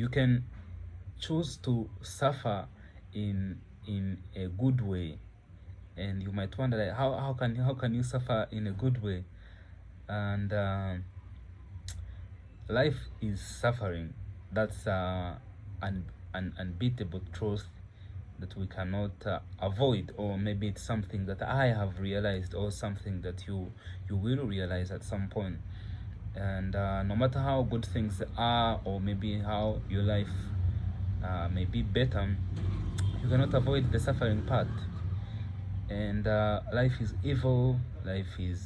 You can choose to suffer in a good way, and you might wonder, like, how can you suffer in a good way? And life is suffering. That's an unbeatable truth that we cannot avoid, or maybe it's something that I have realized, or something that you will realize at some point. And no matter how good things are, or maybe how your life may be better, you cannot avoid the suffering part. And life is evil. Life is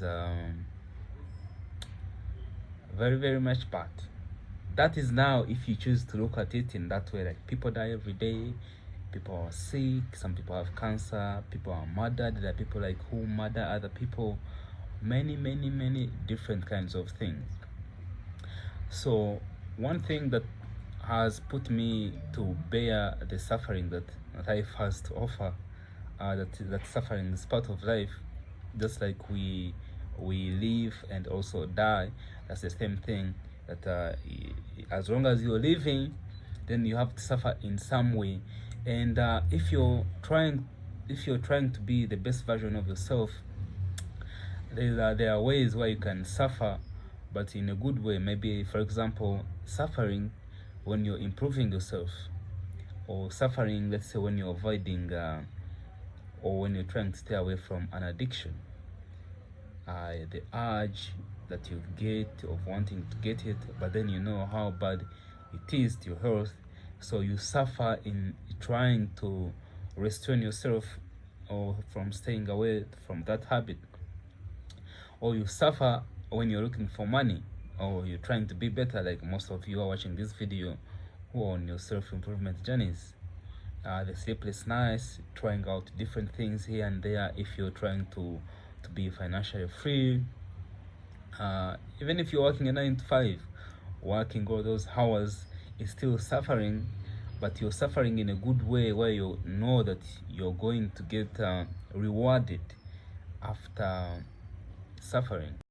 very, very much bad. That is now if you choose to look at it in that way. Like, people die every day, people are sick, some people have cancer, people are murdered, there are people like who murder other people, many different kinds of things. So one thing that has put me to bear the suffering that life has to offer, that suffering is part of life. Just like we live and also die, that's the same thing. That as long as you're living, then you have to suffer in some way. And if you're trying to be the best version of yourself, there are ways where you can suffer, but in a good way. Maybe, for example, suffering when you're improving yourself, or suffering, let's say, when you're avoiding or when you're trying to stay away from an addiction. The urge that you get of wanting to get it, but then you know how bad it is to your health, so you suffer in trying to restrain yourself or from staying away from that habit. Or you suffer when you're looking for money, or you're trying to be better, like most of you are watching this video who are on your self-improvement journeys. The sleepless nights, trying out different things here and there. If you're trying to be financially free, even if you're working a 9 to 5, working all those hours is still suffering, but you're suffering in a good way, where you know that you're going to get rewarded after suffering.